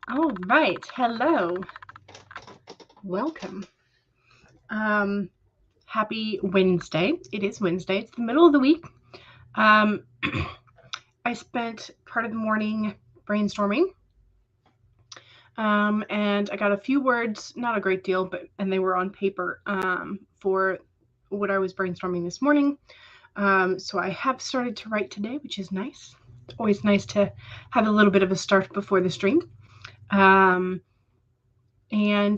All right. Hello. Welcome. Happy Wednesday. It is Wednesday. It's the middle of the week. I spent part of the morning brainstorming. And I got a few words, not a great deal, and they were on paper for what I was brainstorming this morning. So I have started to write today, which is nice. It's always nice to have a little bit of a start before the stream. And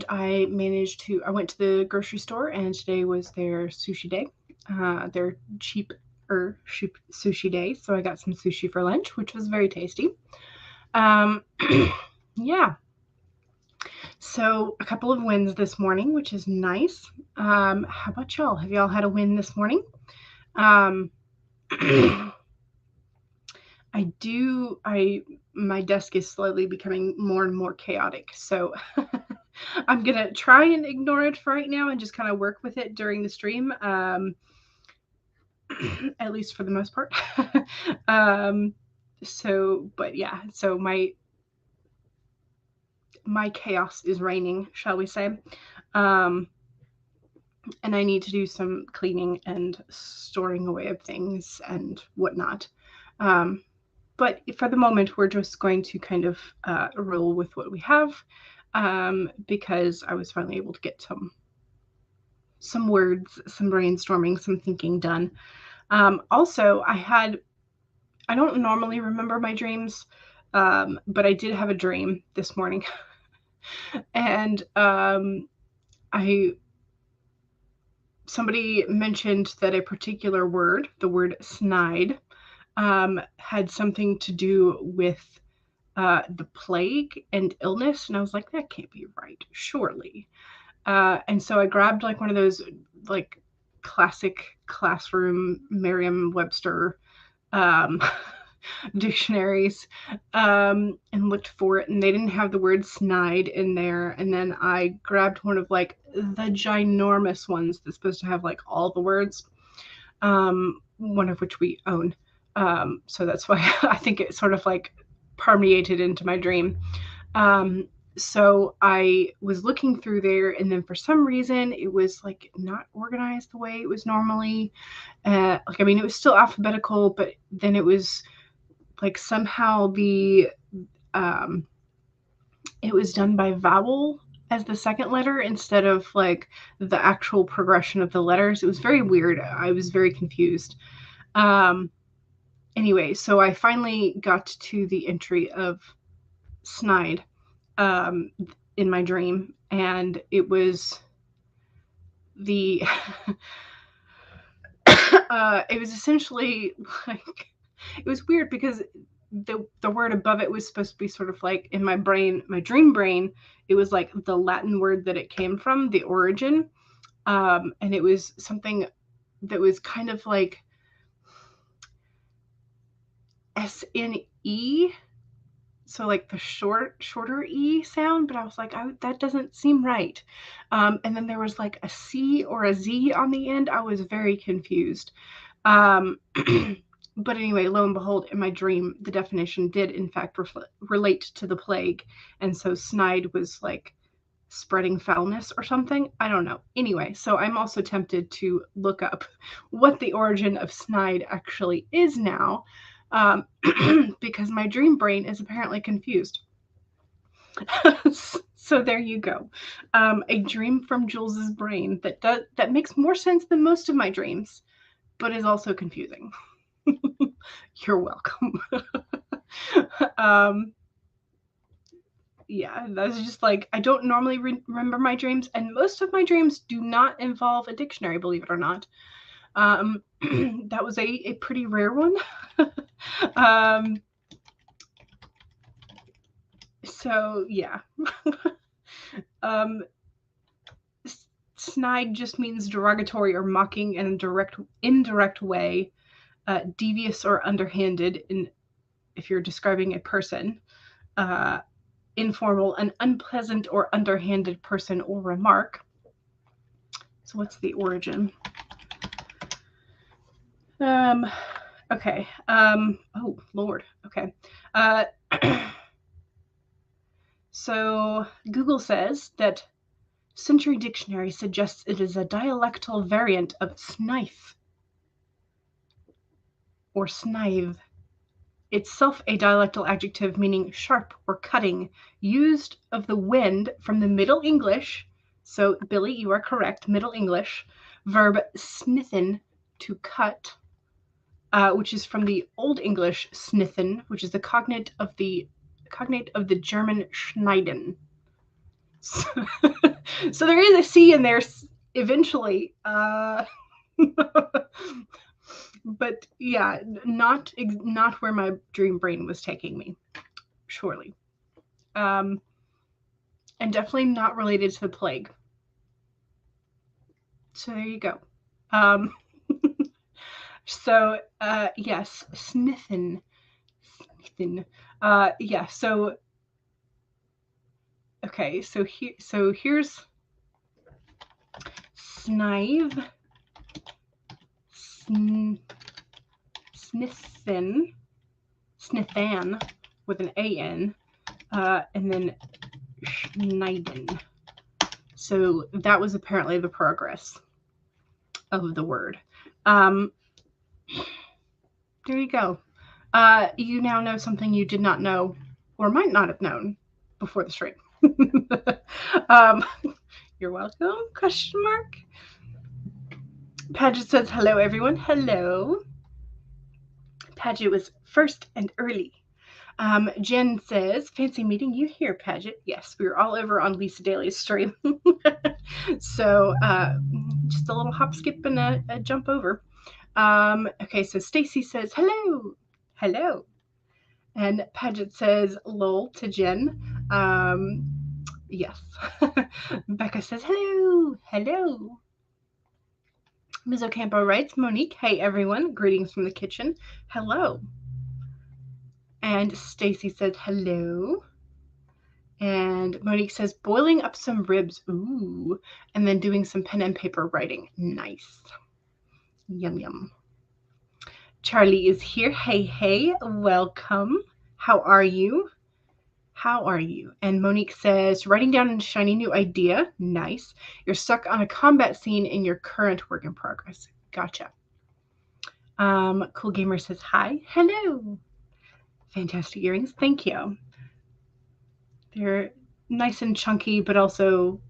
I went to the grocery store, and today was their sushi day, their cheaper sushi day. So I got some sushi for lunch, which was very tasty. Yeah. So a couple of wins this morning, which is nice. How about y'all? Have y'all had a win this morning? My desk is slowly becoming more and more chaotic. So I'm going to try and ignore it for right now and just kind of work with it during the stream. At least for the most part. So my chaos is reigning, shall we say. And I need to do some cleaning and storing away of things and whatnot. But for the moment, we're just going to kind of roll with what we have, because I was finally able to get some words, some brainstorming, some thinking done. Also, I don't normally remember my dreams, but I did have a dream this morning. And somebody mentioned that a particular word, the word snide, had something to do with the plague and illness. And I was like, that can't be right, surely. And so I grabbed like one of those like classic classroom Merriam-Webster dictionaries, and looked for it, and they didn't have the word snide in there. And then I grabbed one of like the ginormous ones that's supposed to have like all the words, one of which we own. So that's why I think it sort of like permeated into my dream. So I was looking through there, and then for some reason it was like not organized the way it was normally. It was still alphabetical, but then it was like somehow it was done by vowel as the second letter instead of like the actual progression of the letters. It was very weird. I was very confused. Anyway, so I finally got to the entry of snide in my dream, and it was it was essentially like, it was weird because the word above it was supposed to be sort of like, in my brain, my dream brain, it was like the Latin word that it came from, the origin. And it was something that was kind of like SNE, so like the shorter E sound, but I was like, that doesn't seem right. And then there was like a C or a Z on the end. I was very confused. But anyway, lo and behold, in my dream, the definition did in fact relate to the plague. And so snide was like spreading foulness or something. I don't know. Anyway, so I'm also tempted to look up what the origin of snide actually is now, because my dream brain is apparently confused. So there you go. A dream from Jules's brain that makes more sense than most of my dreams, but is also confusing. You're welcome. Yeah, that's just like, I don't normally remember my dreams, and most of my dreams do not involve a dictionary, believe it or not. That was a pretty rare one. So yeah. Snide just means derogatory or mocking in an indirect way, devious or underhanded if you're describing a person, informal, an unpleasant or underhanded person or remark. So what's the origin? Okay. Oh Lord. Okay. So Google says that Century Dictionary suggests it is a dialectal variant of snife or snive, itself a dialectal adjective meaning sharp or cutting, used of the wind from the Middle English. So, Billy, you are correct. Middle English verb snithen, to cut, which is from the Old English snithen, which is the cognate of the German schneiden. So, so there is a C in there eventually. But yeah, not where my dream brain was taking me, surely. And definitely not related to the plague. So there you go. So yes, sniffin. Yeah. So okay. So here's snive, sniffin, sniffan with an A-N, and then schneiden. So that was apparently the progress of the word. There you go. You now know something you did not know or might not have known before the stream. You're welcome, question mark. Paget says, hello, everyone. Hello. Paget was first and early. Jen says, fancy meeting you here, Paget. Yes, we were all over on Lisa Daly's stream. So just a little hop, skip, and a jump over. Okay, so Stacy says, hello. Hello. And Paget says, lol to Jen. Yes. Becca says, hello. Hello. Ms. Ocampo writes, Monique, hey everyone, greetings from the kitchen. Hello. And Stacy says, hello. And Monique says, boiling up some ribs. Ooh. And then doing some pen and paper writing. Nice. Yum, yum. Charlie is here. Hey, hey, welcome. How are you? How are you? And Monique says, writing down a shiny new idea. Nice. You're stuck on a combat scene in your current work in progress. Gotcha. Cool Gamer says, hi. Hello. Fantastic earrings. Thank you. They're nice and chunky, but also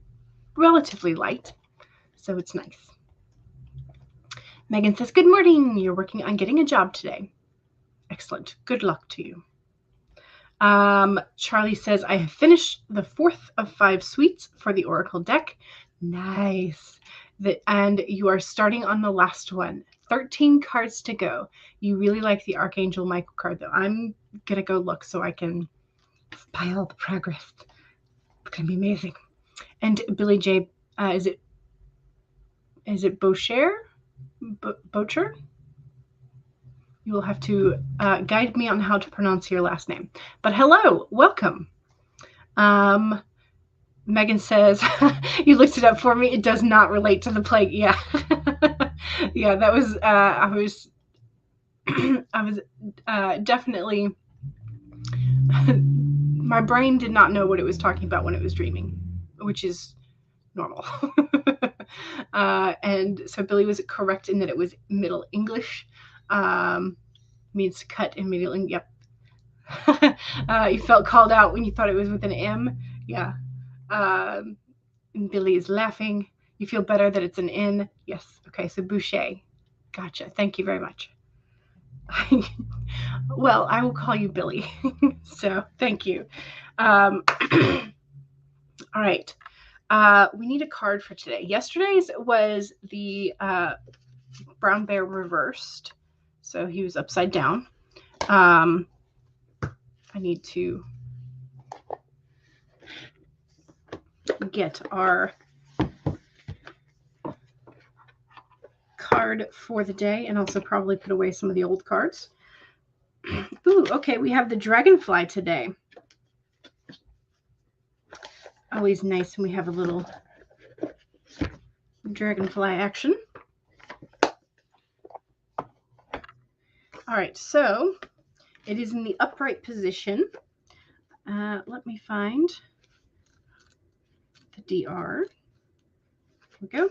relatively light. So it's nice. Megan says, good morning. You're working on getting a job today. Excellent. Good luck to you. Charlie says, I have finished the 4th of 5 suites for the Oracle deck. Nice. And you are starting on the last one. 13 cards to go. You really like the Archangel Michael card, though. I'm going to go look so I can file the progress. It's going to be amazing. And Billy J, is it Boucher? Boucher? You will have to guide me on how to pronounce your last name. But hello, welcome. Megan says, you looked it up for me. It does not relate to the plague. Yeah. Yeah, that was, I was definitely, my brain did not know what it was talking about when it was dreaming, which is normal. And so Billy was correct in that it was Middle English. Means to cut in Middle English. Yep. You felt called out when you thought it was with an M. Yeah. And Billy is laughing. You feel better that it's an N. Yes. Okay. So Boucher. Gotcha. Thank you very much. Well, I will call you Billy. So thank you. All right. We need a card for today. Yesterday's was the brown bear reversed. So he was upside down. I need to get our card for the day and also probably put away some of the old cards. Ooh, okay, we have the dragonfly today. Always nice when we have a little dragonfly action. All right, so it is in the upright position. Let me find DR. There we go.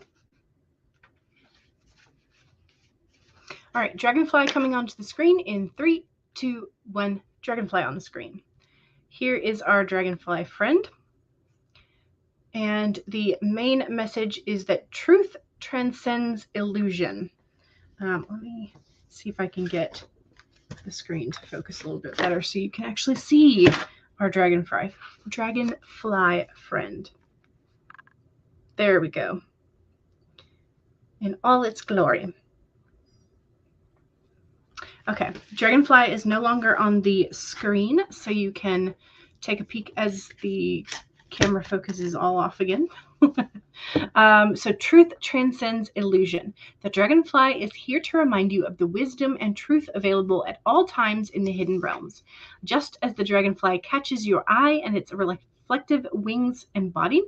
All right, Dragonfly coming onto the screen in 3, 2, 1. Dragonfly on the screen. Here is our Dragonfly friend. And the main message is that truth transcends illusion. Let me see if I can get the screen to focus a little bit better so you can actually see our Dragonfly friend. There we go. In all its glory. Okay, Dragonfly is no longer on the screen, so you can take a peek as the camera focus is all off again. So truth transcends illusion. The Dragonfly is here to remind you of the wisdom and truth available at all times in the hidden realms. Just as the Dragonfly catches your eye and its reflective wings and body,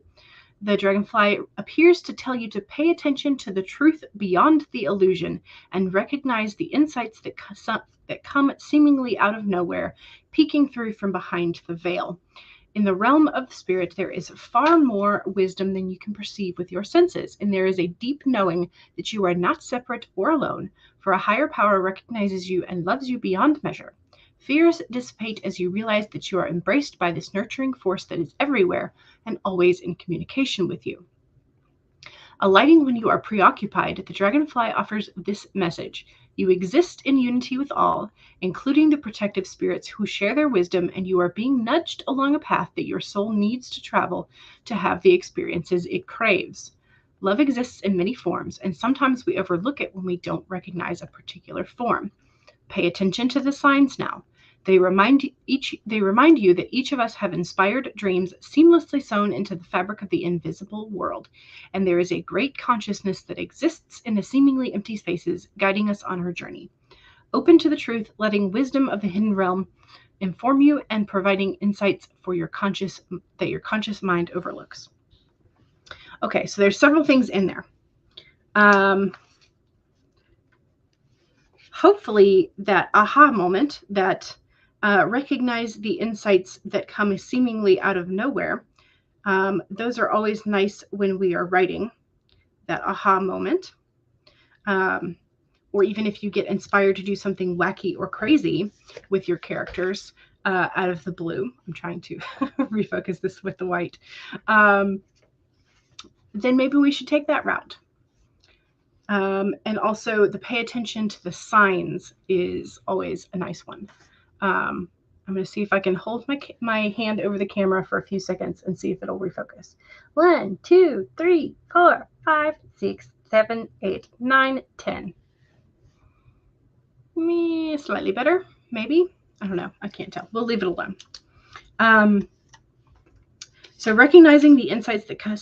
the Dragonfly appears to tell you to pay attention to the truth beyond the illusion and recognize the insights that come seemingly out of nowhere, peeking through from behind the veil. In the realm of the spirit, there is far more wisdom than you can perceive with your senses, and there is a deep knowing that you are not separate or alone, for a higher power recognizes you and loves you beyond measure. Fears dissipate as you realize that you are embraced by this nurturing force that is everywhere and always in communication with you. Alighting when you are preoccupied, the Dragonfly offers this message. You exist in unity with all, including the protective spirits who share their wisdom, and you are being nudged along a path that your soul needs to travel to have the experiences it craves. Love exists in many forms, and sometimes we overlook it when we don't recognize a particular form. Pay attention to the signs now. They remind you that each of us have inspired dreams seamlessly sewn into the fabric of the invisible world, and there is a great consciousness that exists in the seemingly empty spaces, guiding us on our journey. Open to the truth, letting wisdom of the hidden realm inform you and providing insights for your conscious mind overlooks. Okay, so there's several things in there. Hopefully that aha moment, that recognize the insights that come seemingly out of nowhere. Those are always nice when we are writing, that aha moment. Or even if you get inspired to do something wacky or crazy with your characters out of the blue. I'm trying to refocus this with the white. Then maybe we should take that route. And also the pay attention to the signs is always a nice one. I'm going to see if I can hold my hand over the camera for a few seconds and see if it'll refocus. 1, 2, 3, 4, 5, 6, 7, 8, 9, 10. Slightly better, maybe. I don't know. I can't tell. We'll leave it alone. So recognizing the insights that come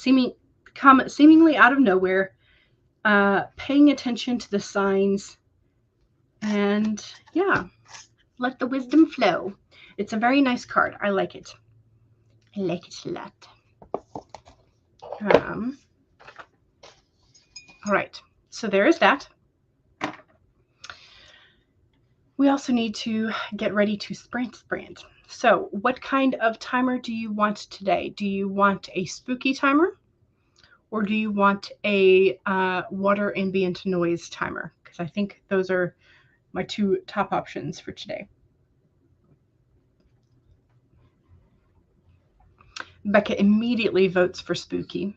seemingly out of nowhere, paying attention to the signs, and yeah, let the wisdom flow. It's a very nice card. I like it. I like it a lot. All right, so there is that. We also need to get ready to sprint. So what kind of timer do you want today? Do you want a spooky timer? Or do you want a water ambient noise timer? Because I think those are my two top options for today. Becca immediately votes for spooky.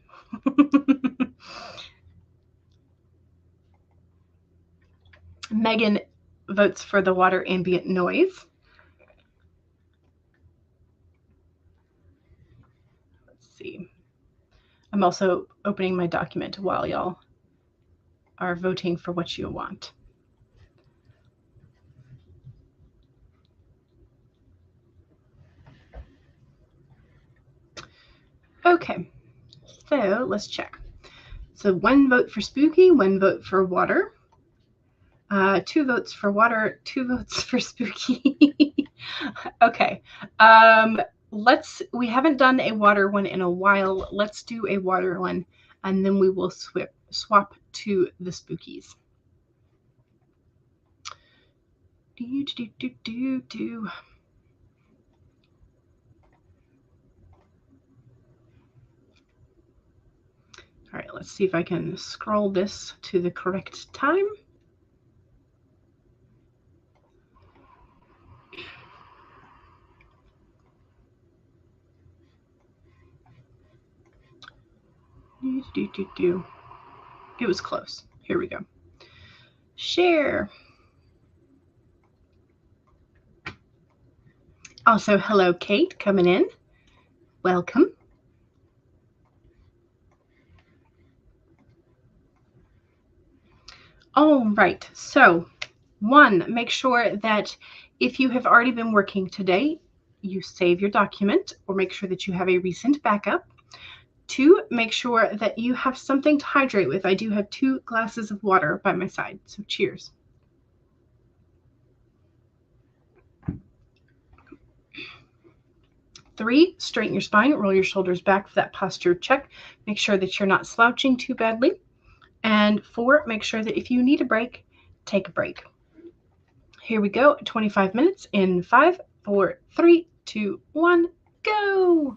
Megan votes for the water ambient noise. Let's see. I'm also opening my document while y'all are voting for what you want. Okay, so let's check. So 1 vote for spooky, 1 vote for water. 2 votes for water, 2 votes for spooky. Okay. We haven't done a water one in a while. Let's do a water one, and then we will swap to the spookies. let's see if I can scroll this to the correct time. It was close. Here we go. Share. Also, hello, Kate, coming in. Welcome. All right. So, one, make sure that if you have already been working today, you save your document or make sure that you have a recent backup. Two, make sure that you have something to hydrate with. I do have 2 glasses of water by my side, so cheers. Three, straighten your spine, roll your shoulders back for that posture check. Make sure that you're not slouching too badly. And 4, make sure that if you need a break, take a break. Here we go, 25 minutes in 5, 4, 3, 2, 1, go.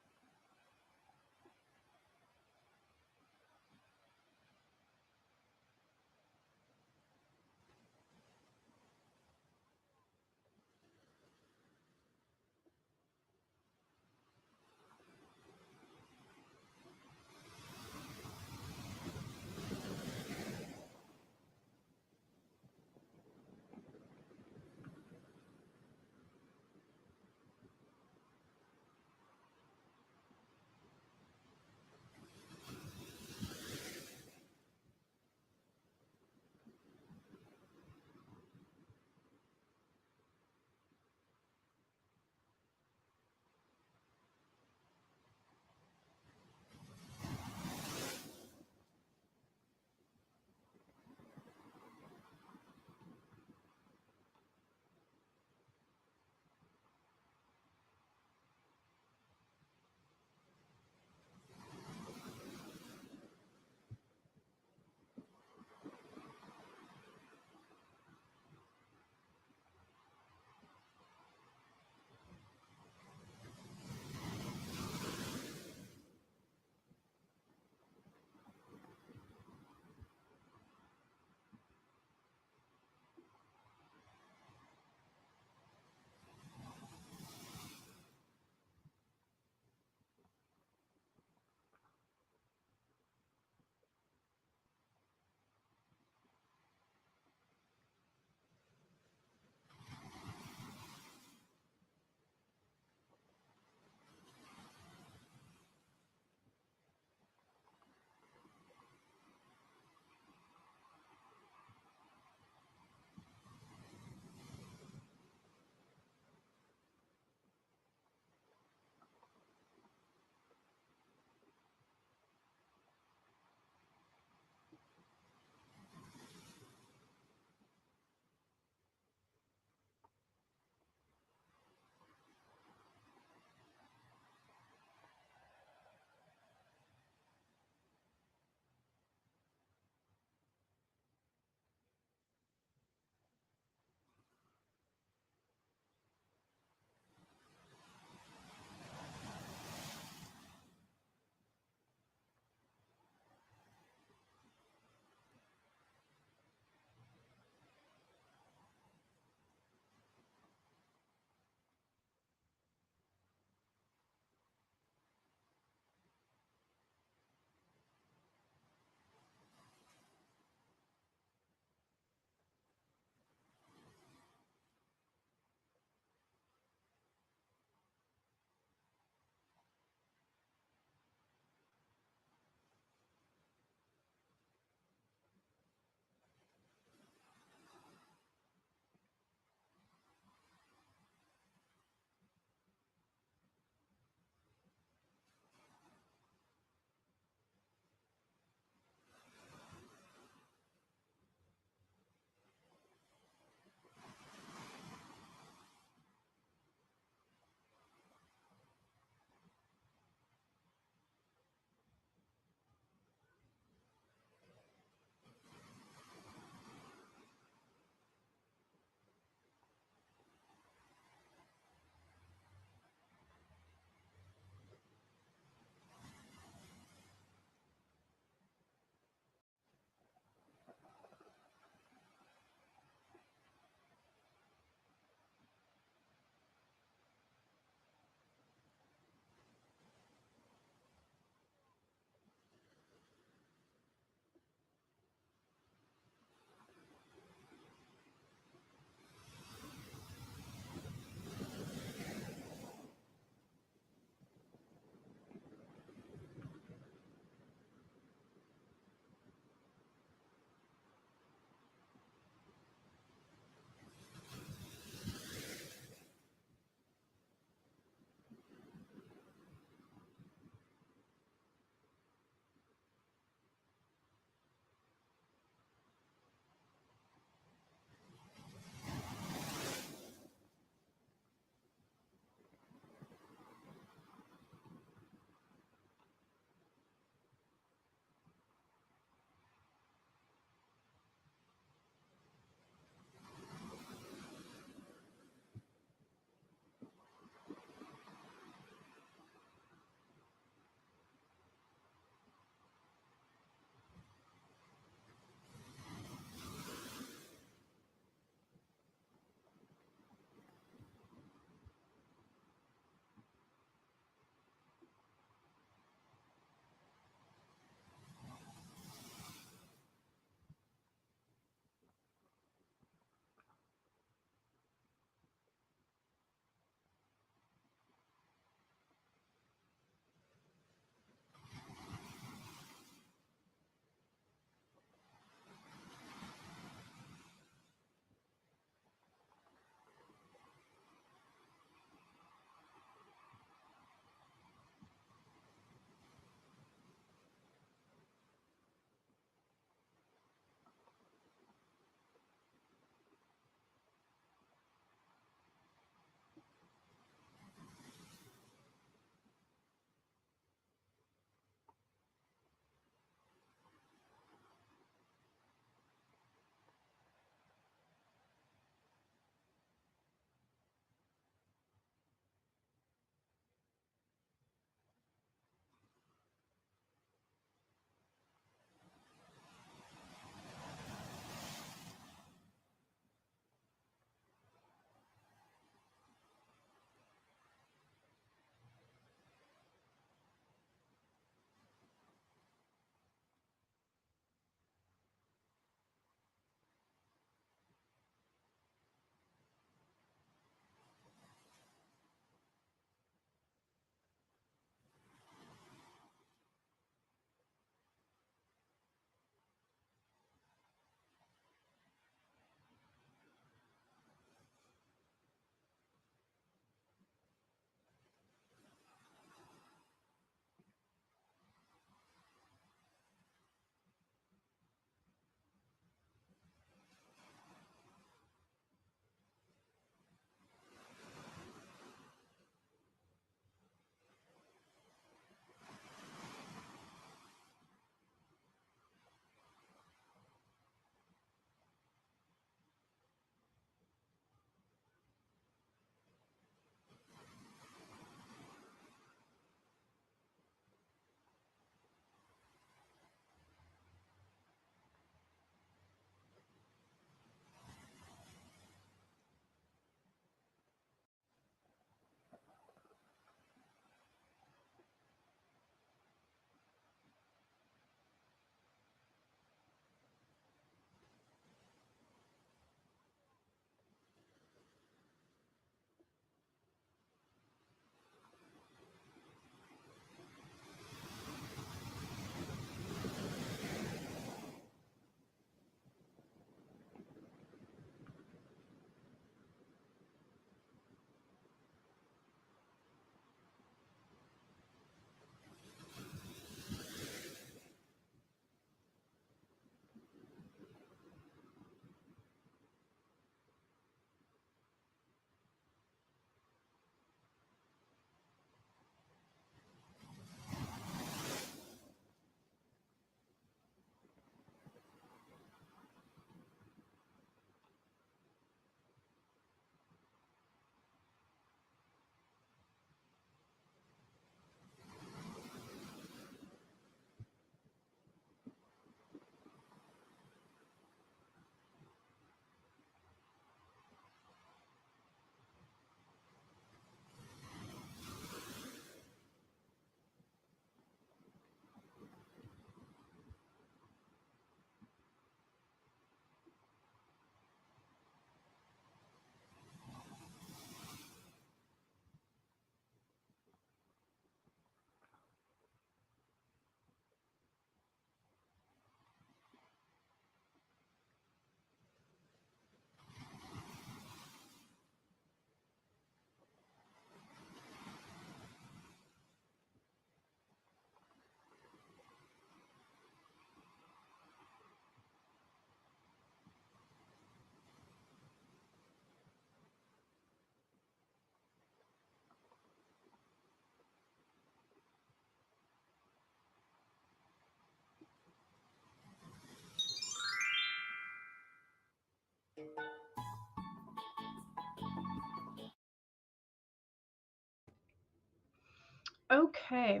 Okay.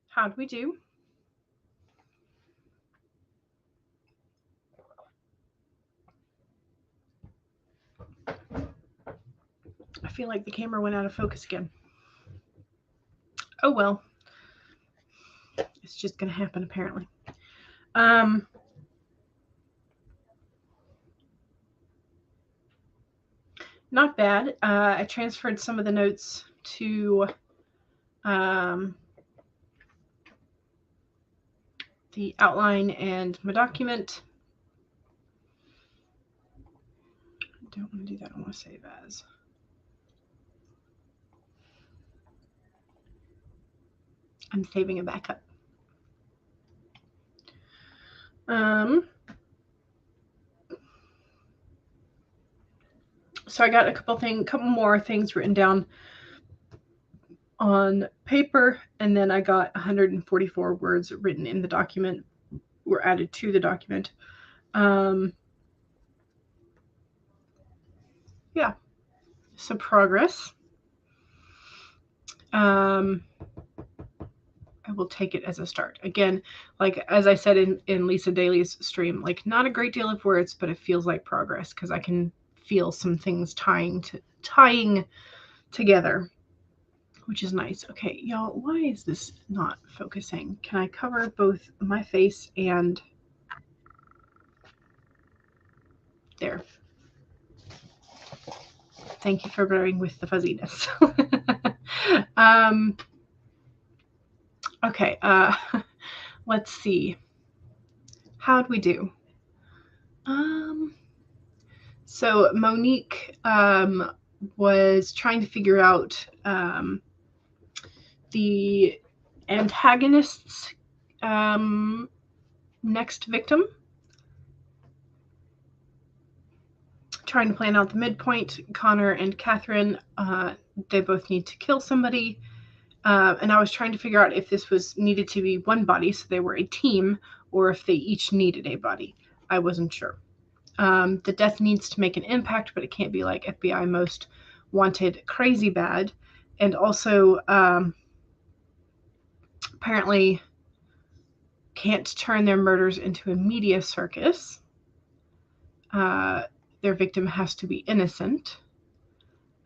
How'd we do? I feel like the camera went out of focus again. Oh well. It's just going to happen apparently. Not bad. I transferred some of the notes to the outline and my document. I don't want to do that. I want to save as. I'm saving a backup. So I got a couple more things written down on paper, and then I got 144 words written in the document, were added to the document. Yeah, so progress. I will take it as a start. Again, like as I said in Lisa Daly's stream, like not a great deal of words, but it feels like progress because I can feel some things tying together, which is nice. Okay, y'all, why is this not focusing? Can I cover both my face and there? Thank you for bearing with the fuzziness. Okay, let's see. How'd we do? So Monique was trying to figure out the antagonist's next victim. Trying to plan out the midpoint. Connor and Catherine, they both need to kill somebody. And I was trying to figure out if this was needed to be one body, so they were a team, or if they each needed a body. I wasn't sure. The death needs to make an impact, but it can't be like FBI Most Wanted crazy bad. And also, apparently can't turn their murders into a media circus. Their victim has to be innocent.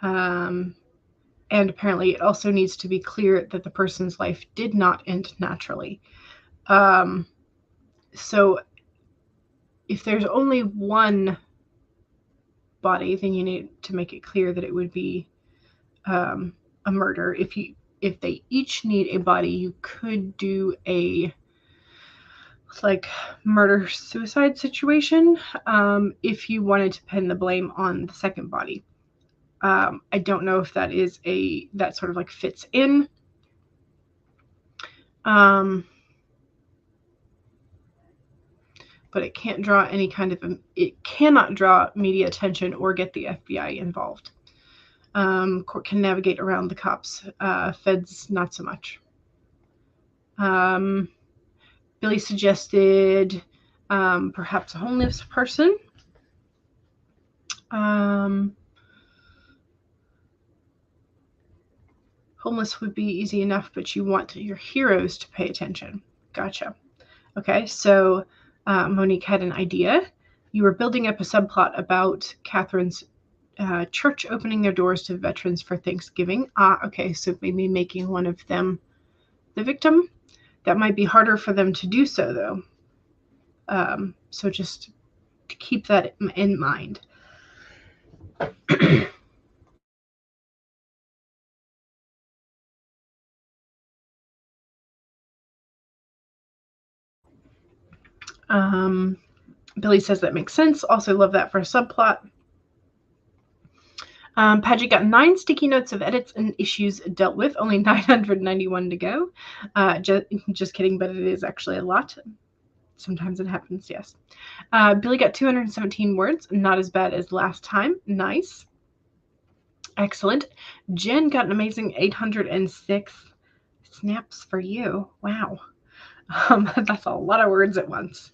And apparently it also needs to be clear that the person's life did not end naturally. So if there's only one body, then you need to make it clear that it would be a murder. If they each need a body, you could do a like murder-suicide situation if you wanted to pin the blame on the second body. I don't know if that is that sort of like fits in. But it can't draw any kind of, it cannot draw media attention or get the FBI involved. Court can navigate around the cops. Feds, not so much. Billy suggested perhaps a homeless person. Homeless would be easy enough, but you want your heroes to pay attention. Gotcha. Okay, so Monique had an idea. You were building up a subplot about Catherine's church opening their doors to veterans for Thanksgiving. Okay, so maybe making one of them the victim. That might be harder for them to do so, though. So just to keep that in mind. Billy says that makes sense. Also love that for a subplot. Paget got 9 sticky notes of edits and issues dealt with. Only 991 to go. Just kidding, but it is actually a lot. Sometimes it happens, yes. Billy got 217 words. Not as bad as last time. Nice. Excellent. Jen got an amazing 806. Snaps for you. Wow. That's a lot of words at once.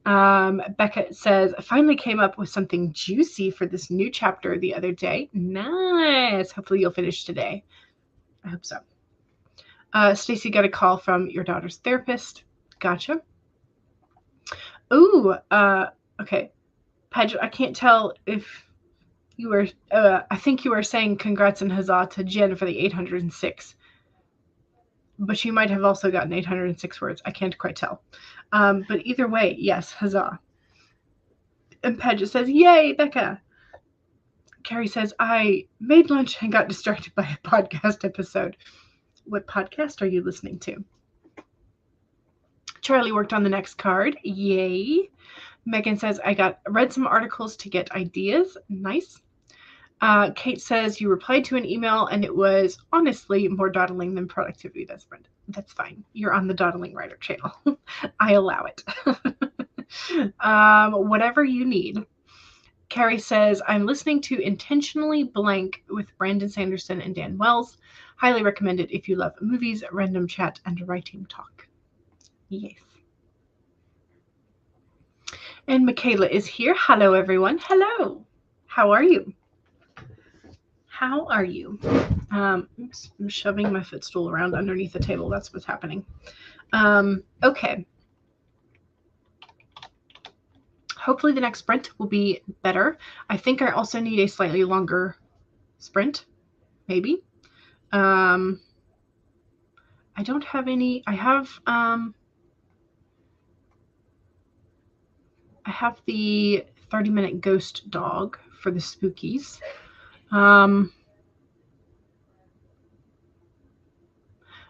Becca says, I finally came up with something juicy for this new chapter the other day. Nice. Hopefully you'll finish today. I hope so. Stacy got a call from your daughter's therapist. Gotcha. Ooh, okay. Pedro, I can't tell if you were, I think you were saying congrats and huzzah to Jen for the 806. But you might have also gotten 806 words. I can't quite tell. But either way, yes, huzzah. And Pedro says, yay, Becca. Carrie says, I made lunch and got distracted by a podcast episode. What podcast are you listening to? Charlie worked on the next card. Yay. Megan says, I read some articles to get ideas. Nice. Kate says, you replied to an email and it was honestly more dawdling than productivity does, Brenda. That's fine. You're on the Dawdling Writer channel. I allow it. Whatever you need. Carrie says, I'm listening to Intentionally Blank with Brandon Sanderson and Dan Wells. Highly recommended if you love movies, random chat, and writing talk. Yes. And Michaela is here. Hello, everyone. Hello. How are you? How are you? Oops, I'm shoving my footstool around underneath the table. That's what's happening. Okay. Hopefully the next sprint will be better. I think I also need a slightly longer sprint, maybe. I don't have any. I have the 30-minute ghost dog for the spookies.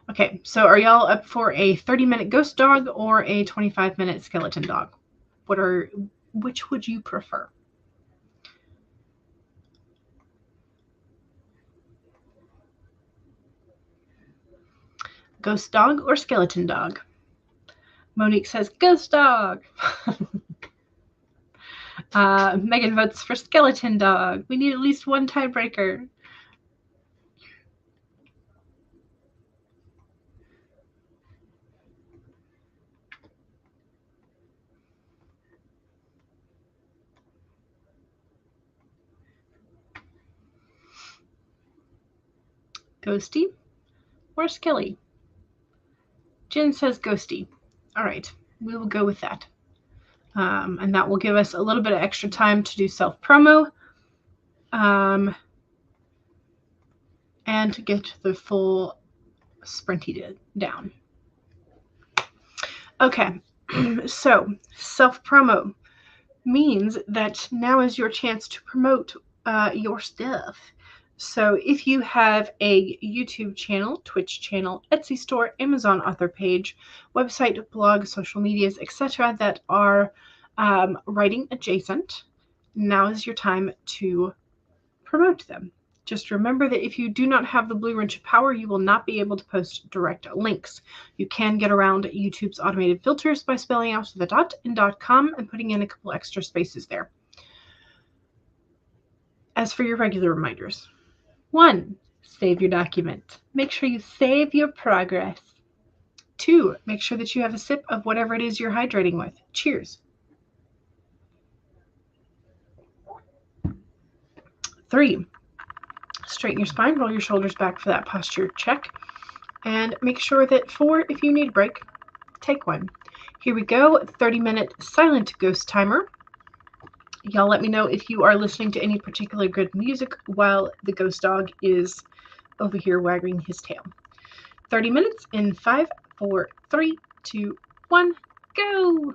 Okay, so are y'all up for a 30-minute ghost dog or a 25-minute skeleton dog? Which would you prefer? Ghost dog or skeleton dog? Monique says ghost dog. Megan votes for skeleton dog. We need at least one tiebreaker. Ghosty or Skelly? Jen says ghosty. All right, we will go with that. And that will give us a little bit of extra time to do self-promo and to get the full sprinty down. Okay, so self-promo means that now is your chance to promote your stuff. So if you have a YouTube channel, Twitch channel, Etsy store, Amazon author page, website, blog, social medias, etc. that are writing adjacent, now is your time to promote them. Just remember that if you do not have the blue wrench of power, you will not be able to post direct links. You can get around YouTube's automated filters by spelling out the dot in .com and putting in a couple extra spaces there. As for your regular reminders, 1, save your document. Make sure you save your progress. 2, make sure that you have a sip of whatever it is you're hydrating with. Cheers. 3, straighten your spine, roll your shoulders back for that posture check. And make sure that 4, if you need a break, take one. Here we go, 30-minute silent ghost timer. Y'all let me know if you are listening to any particular good music while the ghost dog is over here wagging his tail. 30 minutes in 5, 4, 3, 2, 1, go!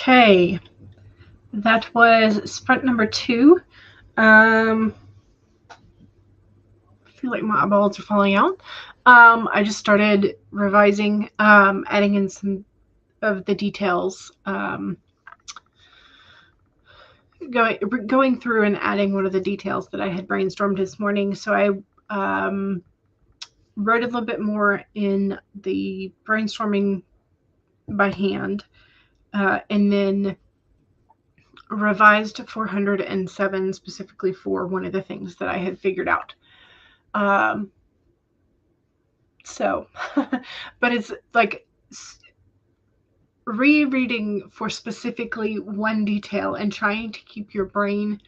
Okay, that was sprint number 2. I feel like my eyeballs are falling out. I just started revising, adding in some of the details, going through and adding one of the details that I had brainstormed this morning. So I wrote a little bit more in the brainstorming by hand, and then revised 407 specifically for one of the things that I had figured out. But it's like rereading for specifically one detail and trying to keep your brain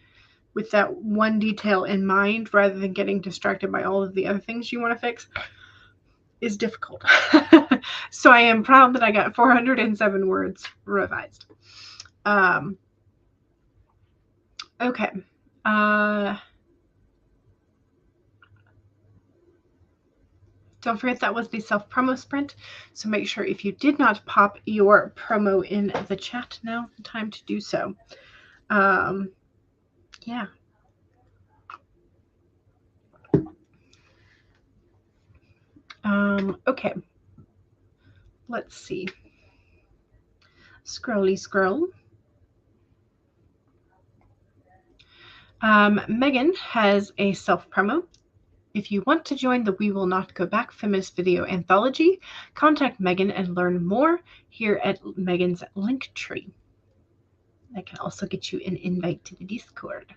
with that one detail in mind rather than getting distracted by all of the other things you want to fix is difficult. So I am proud that I got 407 words revised. Okay. Don't forget that was the self-promo sprint. So make sure if you did not pop your promo in the chat, now's the time to do so. Yeah. Okay. Let's see. Scrolly scroll. Megan has a self-promo. If you want to join the We Will Not Go Back feminist video anthology, contact Megan and learn more here at Megan's Linktree. That can also get you an invite to the Discord.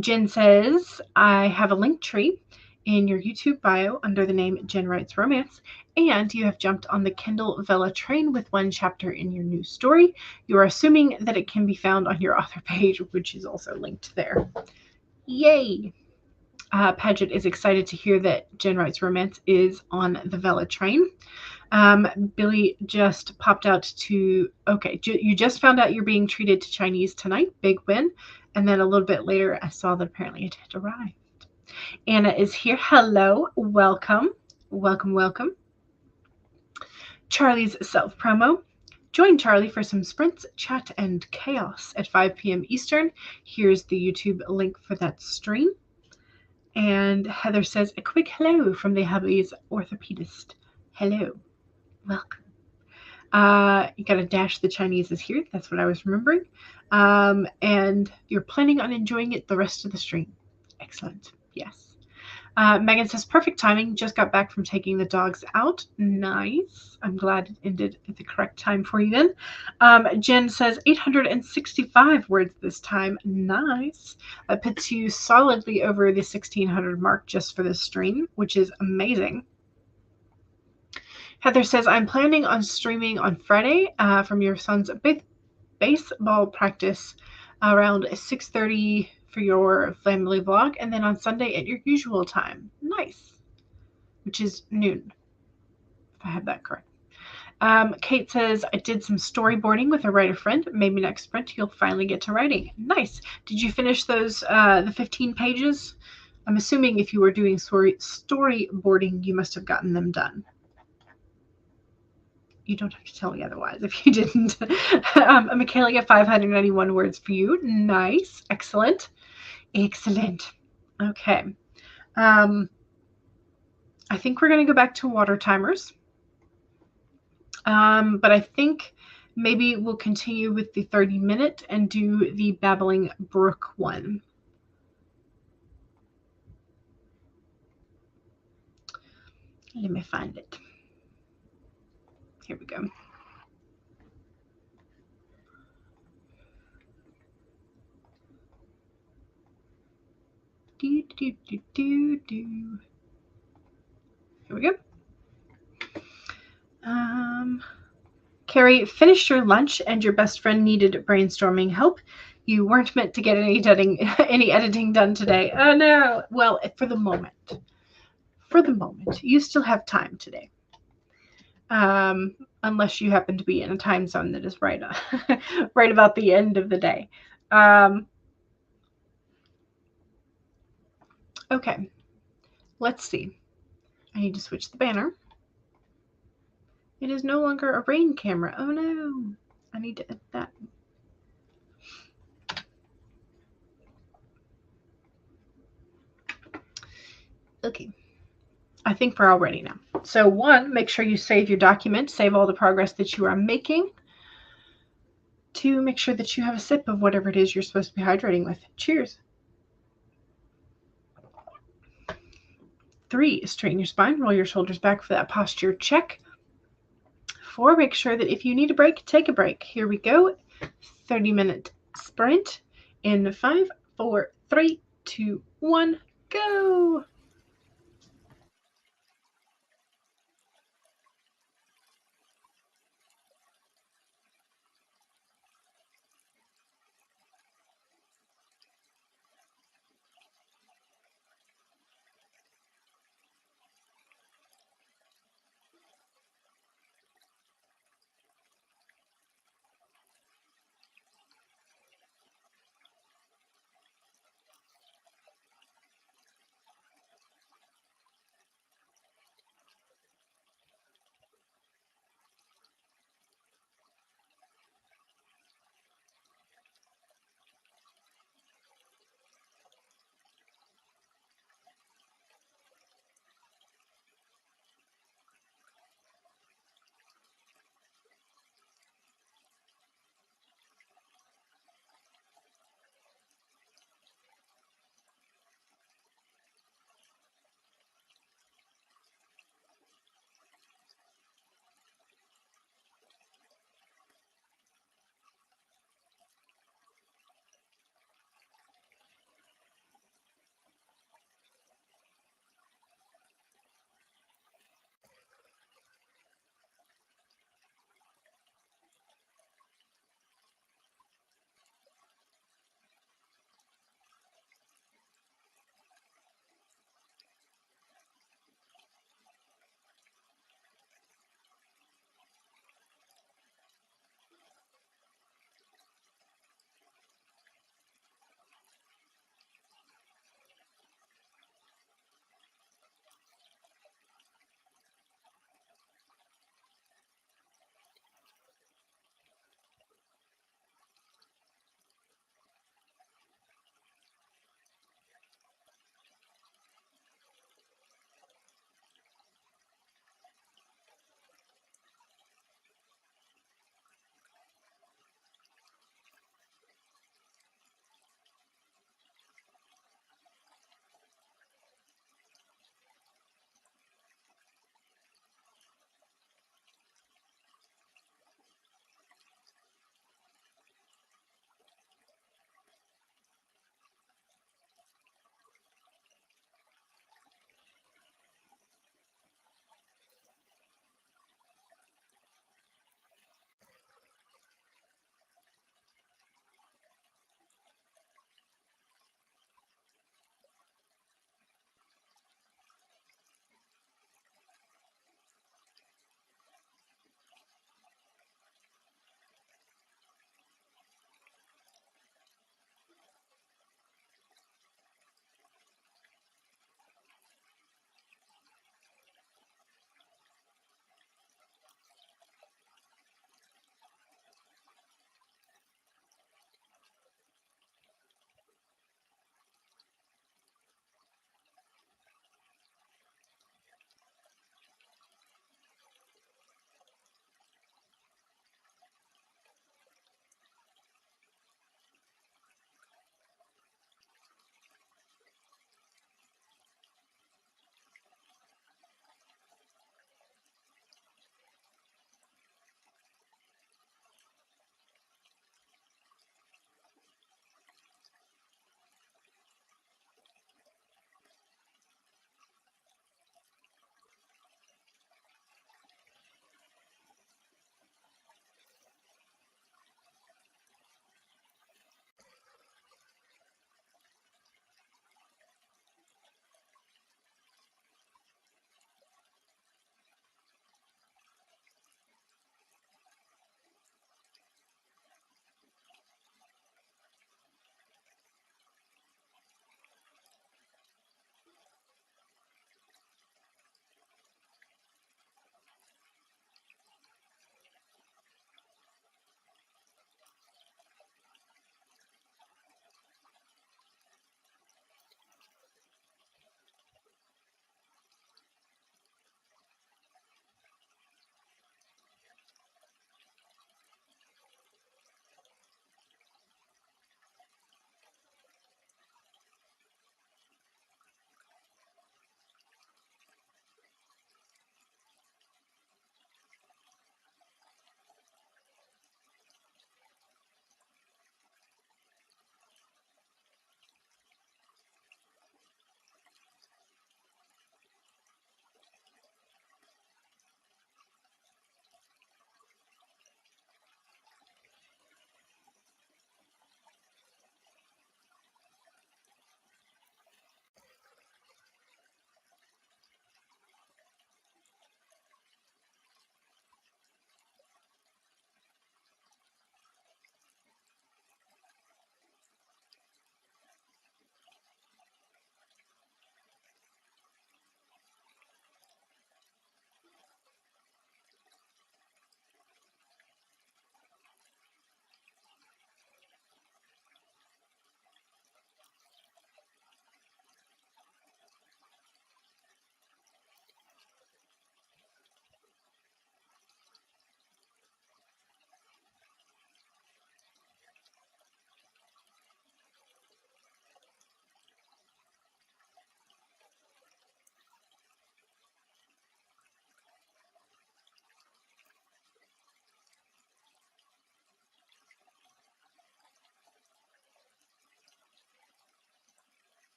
Jen says, I have a Linktree in your YouTube bio under the name Jen Writes Romance, and you have jumped on the Kindle Vella train with one chapter in your new story. You are assuming that it can be found on your author page, which is also linked there. Yay! Paget is excited to hear that Jen Writes Romance is on the Vella train. Billy just popped out to, okay, you just found out you're being treated to Chinese tonight. Big win. And then a little bit later, I saw that apparently it had arrived. Anna is here. Hello. Welcome. Welcome, welcome. Charlie's self-promo. Join Charlie for some sprints, chat, and chaos at 5 p.m. Eastern. Here's the YouTube link for that stream. And Heather says, a quick hello from the hubby's orthopedist. Hello. Welcome. You got to dash the Chinese is here. That's what I was remembering. And you're planning on enjoying it the rest of the stream. Excellent. Yes. Megan says, perfect timing. Just got back from taking the dogs out. Nice. I'm glad it ended at the correct time for you then. Jen says, 865 words this time. Nice. That puts you solidly over the 1600 mark just for this stream, which is amazing. Heather says, I'm planning on streaming on Friday from your son's baseball practice around 6:30 for your family vlog, and then on Sunday at your usual time. Nice. Which is noon, if I have that correct. Kate says, I did some storyboarding with a writer friend. Maybe next sprint you'll finally get to writing. Nice. Did you finish those, the 15 pages? I'm assuming if you were doing storyboarding, you must have gotten them done. You don't have to tell me otherwise if you didn't. Michaela got 591 words for you. Nice. Excellent. Excellent. Okay. I think we're going to go back to water timers. But I think maybe we'll continue with the 30-minute and do the Babbling Brook one. Let me find it. Here we go. Here we go. Carrie, finished your lunch and your best friend needed brainstorming help. You weren't meant to get any editing done today. Oh no. Well, for the moment. You still have time today. Unless you happen to be in a time zone that is right about the end of the day. Okay, let's see. I need to switch the banner. It is no longer a rain camera. Oh no. I need to edit that. Okay. I think we're all ready now. So 1, make sure you save your document, save all the progress that you are making. 2, make sure that you have a sip of whatever it is you're supposed to be hydrating with. Cheers. 3, straighten your spine, roll your shoulders back for that posture check. 4, make sure that if you need a break, take a break. Here we go. 30-minute sprint in 5, 4, 3, 2, 1, go.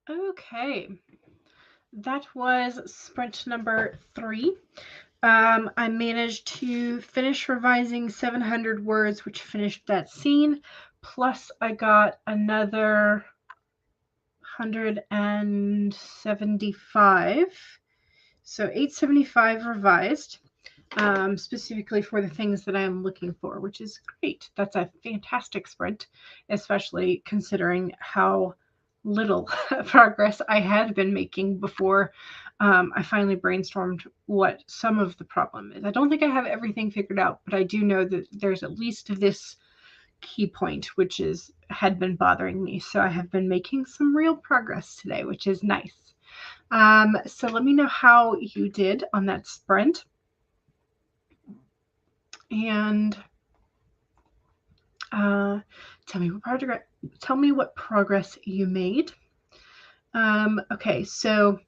Okay. That was sprint number 3. I managed to finish revising 700 words, which finished that scene. Plus, I got another 175. So 875 revised, specifically for the things that I'm looking for, which is great. That's a fantastic sprint, especially considering how little progress I had been making before I finally brainstormed what some of the problem is. I don't think I have everything figured out, but I do know that there's at least this key point which had been bothering me. So I have been making some real progress today, which is nice. So let me know how you did on that sprint. And tell me what progress you made. Okay, so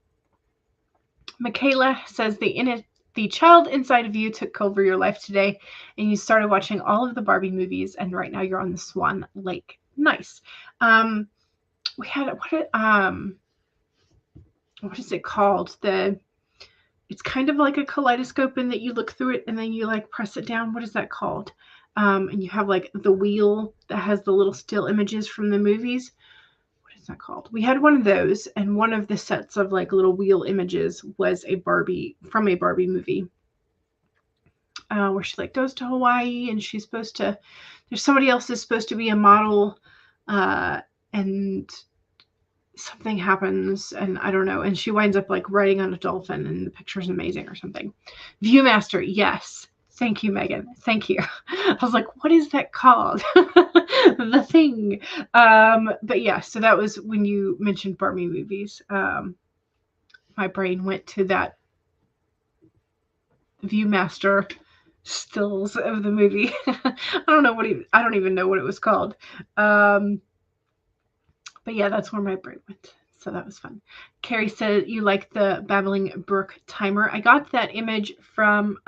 Michaela says the child inside of you took over your life today, and you started watching all of the Barbie movies, and right now you're on the Swan Lake. Nice. We had what is it called? It's kind of like a kaleidoscope in that you look through it and then you like press it down. What is that called? And you have like the wheel that has the little still images from the movies. What is that called? We had one of those, and one of the sets of like little wheel images was from a Barbie movie, where she like goes to Hawaii and there's somebody else is supposed to be a model, and something happens and I don't know, and she winds up like riding on a dolphin and the picture's amazing or something. Viewmaster, yes. Thank you, Megan. Thank you. I was like, what is that called? The thing. But yeah, so that was when you mentioned Barbie movies. My brain went to that Viewmaster stills of the movie. I don't even know what it was called. But yeah, that's where my brain went. So that was fun. Carrie said you like the Babbling Brook timer. I got that image from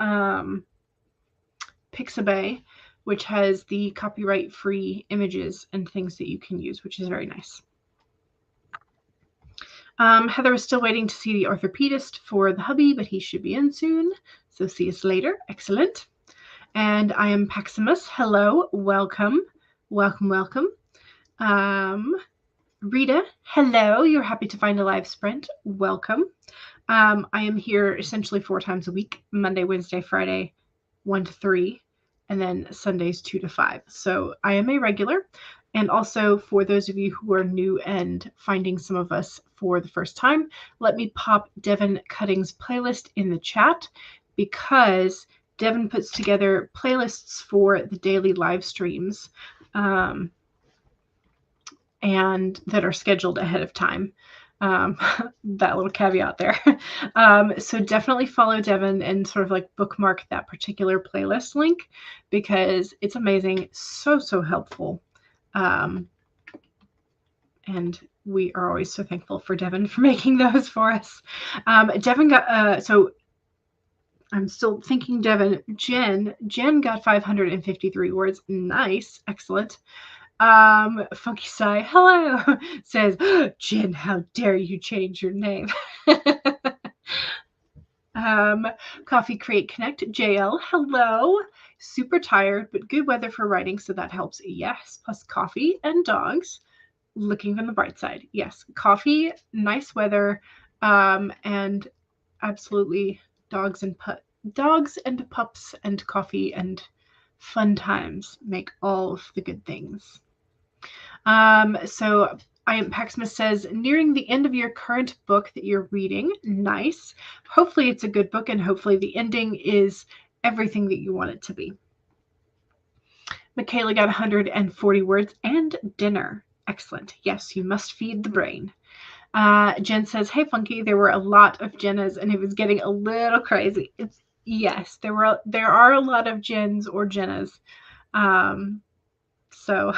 Pixabay, which has the copyright-free images and things that you can use, which is very nice. Heather is still waiting to see the orthopedist for the hubby, but he should be in soon. So see us later. Excellent. And I am Paximus. Hello. Welcome. Welcome, welcome. Rita, hello. You're happy to find a live sprint. Welcome. I am here essentially 4 times a week, Monday, Wednesday, Friday, 1 to 3, and then Sundays 2 to 5. So I am a regular. And also for those of you who are new and finding some of us for the first time, let me pop Devin Cutting's playlist in the chat, because Devin puts together playlists for the daily live streams, and that are scheduled ahead of time. That little caveat there. So definitely follow Devin and sort of like bookmark that particular playlist link, because it's amazing. So helpful. And we are always so thankful for Devin for making those for us. Devin got, so I'm still thinking Devin, Jen got 553 words. Nice. Excellent. Funky Sai, hello, says, Jen, how dare you change your name? Coffee Create Connect, JL, hello. Super tired, but good weather for writing, so that helps. Yes, plus coffee and dogs. Looking on the bright side. Yes, coffee, nice weather, and absolutely dogs and pups and coffee and fun times make all of the good things. So I am Paxmas says, nearing the end of your current book that you're reading. Nice. Hopefully it's a good book, and hopefully the ending is everything that you want it to be. Michaela got 140 words and dinner. Excellent. Yes, you must feed the brain. Jen says, hey, Funky, there were a lot of Jennas and it was getting a little crazy. Yes, there are a lot of Jens or Jennas. So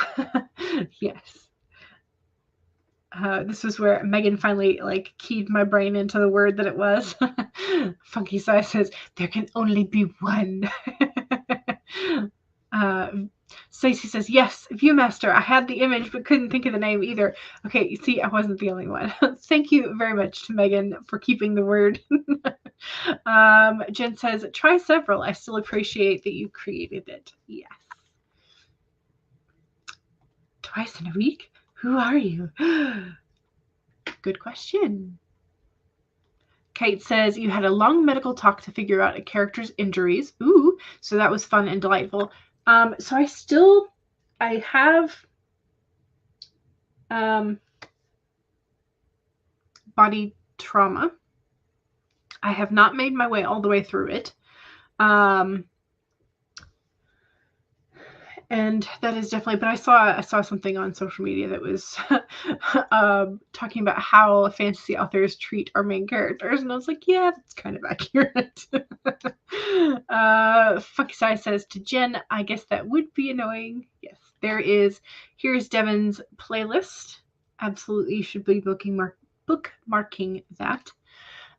yes. This was where Megan finally like keyed my brain into the word that it was. Funky Sai says, there can only be one. Stacey says, yes, Viewmaster. I had the image but couldn't think of the name either. Okay, you see, I wasn't the only one. Thank you very much to Megan for keeping the word. Jen says, try several. I still appreciate that you created it. Yes. Twice in a week? Who are you? Good question. Kate says, you had a long medical talk to figure out a character's injuries. Ooh, so that was fun and delightful. So I have body trauma. I have not made my way all the way through it. And that is definitely, but I saw something on social media that was talking about how fantasy authors treat our main characters, and I was like, yeah, that's kind of accurate. Funky Sai says to Jen, I guess that would be annoying. Yes, there is. Here's Devin's playlist. Absolutely, you should be bookmarking that.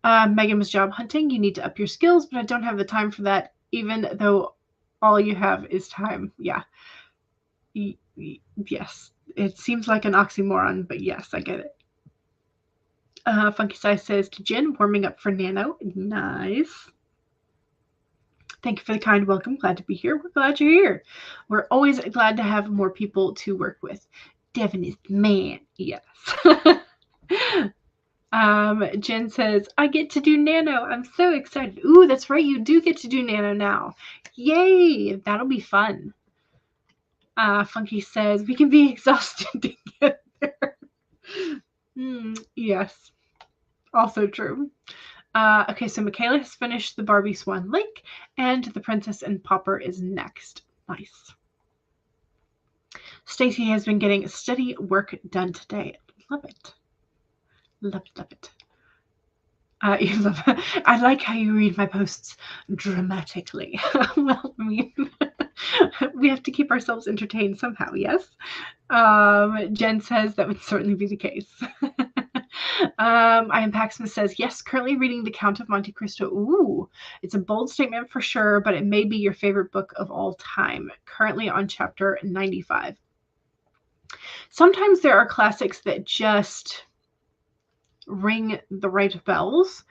Megan was job hunting. You need to up your skills, but I don't have the time for that, even though all you have is time. Yeah. Yes. It seems like an oxymoron, but yes, I get it. Funky Sai says to Jen, warming up for Nano. Nice. Thank you for the kind welcome. Glad to be here. We're glad you're here. We're always glad to have more people to work with. Devin is the man. Yes. Jen says, I get to do Nano. I'm so excited. Ooh, that's right. You do get to do Nano now. Yay. That'll be fun. Funky says, we can be exhausted together. Yes. Also true. Okay, so Michaela has finished the Barbie Swan Lake, and the Princess and Pauper is next. Nice. Stacey has been getting steady work done today. Love it. Love it, love it. I like how you read my posts dramatically. Well, I mean, we have to keep ourselves entertained somehow, yes? Jen says that would certainly be the case. I am Paxman says, yes, currently reading The Count of Monte Cristo. Ooh, it's a bold statement for sure, but it may be your favorite book of all time. Currently on chapter 95. Sometimes there are classics that just ring the right bells,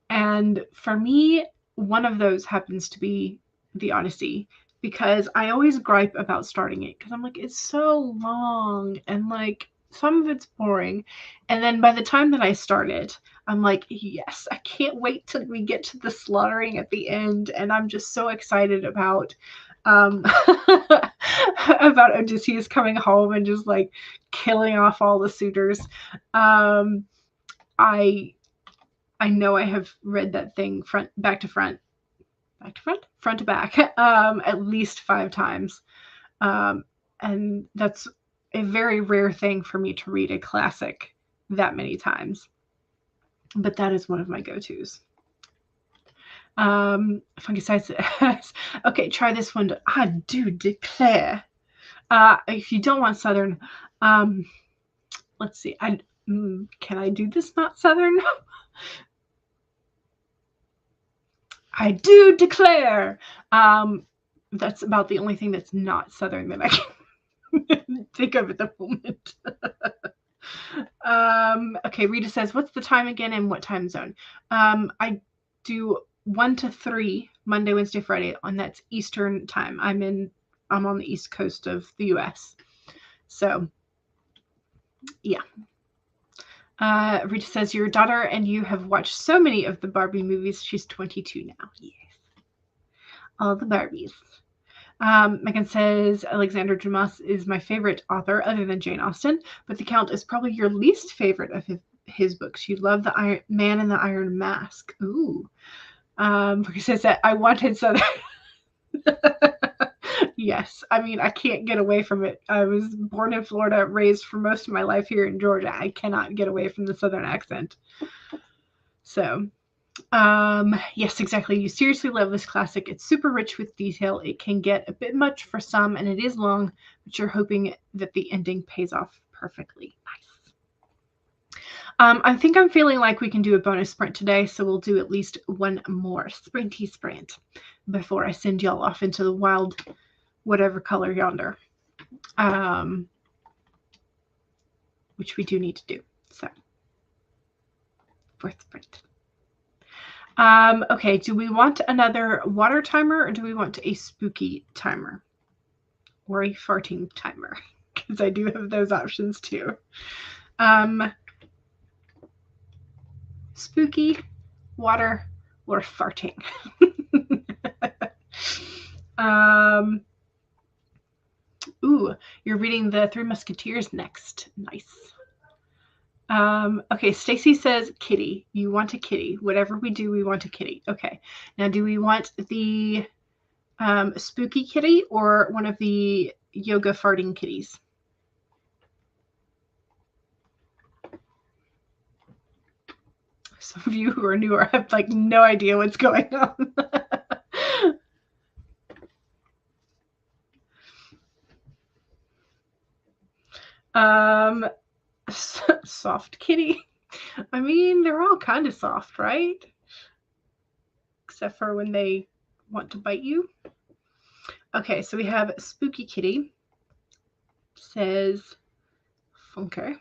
and for me, one of those happens to be The Odyssey, because I always gripe about starting it because I'm like, it's so long and like some of it's boring, and then by the time that I start it, I'm like, yes, I can't wait till we get to the slaughtering at the end, and I'm just so excited about about Odysseus coming home and just like killing off all the suitors. I know I have read that thing front to back, at least 5 times. And that's a very rare thing for me to read a classic that many times. But that is one of my go-tos. Funky says, okay, try this one. I do declare. If you don't want Southern, let's see. Can I do this not Southern? I do declare. That's about the only thing that's not Southern that I can think of at the moment. Okay, Rita says, what's the time again and what time zone? I do 1 to 3 Monday, Wednesday, Friday, and that's Eastern time. I'm on the East Coast of the US. So yeah. Rita says, your daughter and you have watched so many of the Barbie movies. She's 22 now. Yes. All the Barbies. Megan says, Alexander Dumas is my favorite author other than Jane Austen, but The Count is probably your least favorite of his books. You love The Man in the Iron Mask. Ooh. He says that I wanted Southern. Yes, I mean, I can't get away from it. I was born in Florida, raised for most of my life here in Georgia. I cannot get away from the Southern accent. So, yes, exactly. You seriously love this classic. It's super rich with detail. It can get a bit much for some, and it is long, but you're hoping that the ending pays off perfectly. Nice. I think I'm feeling like we can do a bonus sprint today, so we'll do at least one more sprinty sprint before I send y'all off into the wild whatever color yonder, which we do need to do. So, fourth sprint. Okay, do we want another water timer or do we want a spooky timer? Or a farting timer? Because I do have those options too. Spooky, water, or farting. Ooh, you're reading the Three Musketeers next. Nice. Okay, Stacy says kitty. You want a kitty. Whatever we do, we want a kitty. Okay. Now, do we want the spooky kitty or one of the yoga farting kitties? Some of you who are newer have like no idea what's going on. Soft kitty. I mean, they're all kind of soft, right? Except for when they want to bite you. Okay, so we have spooky kitty. Says funker.